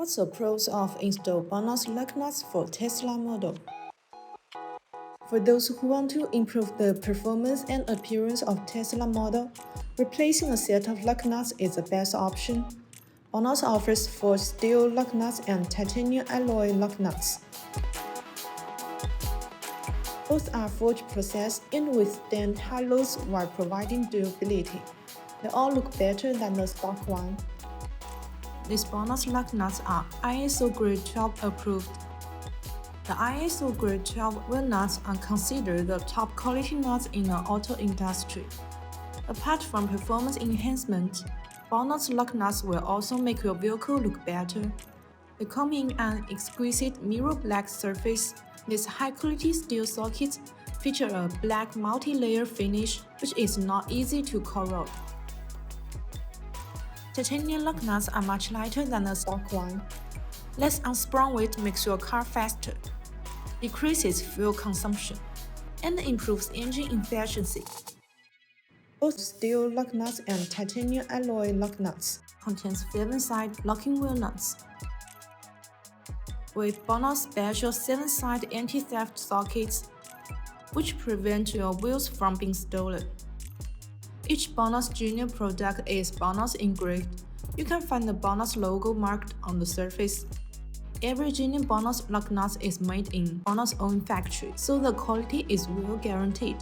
What's the pros of install BONOSS lug nuts for Tesla model? For those who want to improve the performance and appearance of Tesla model, replacing a set of lug nuts is the best option. BONOSS offers forged steel lug nuts and titanium alloy lug nuts. Both are forged process and withstand high loads while providing durability. They all look better than the stock one. These BONOSS lug nuts are ISO Grade 12 approved. The ISO Grade 12 wheel nuts are considered the top quality nuts in the auto industry. Apart from performance enhancement, BONOSS lug nuts will also make your vehicle look better. They come in an exquisite mirror black surface. These high-quality steel sockets feature a black multi-layer finish, which is not easy to corrode. Titanium lug nuts are much lighter than the stock one. Less unsprung weight makes your car faster, decreases fuel consumption, and improves engine efficiency. Both steel lug nuts and titanium alloy lug nuts contains 7-side locking wheel nuts. With BONOSS special 7-side anti-theft sockets, which prevent your wheels from being stolen. Each BONOSS Junior product is BONOSS engraved. You can find the BONOSS logo marked on the surface. Every Junior BONOSS lug nut is made in BONOSS' own factory, so the quality is well guaranteed.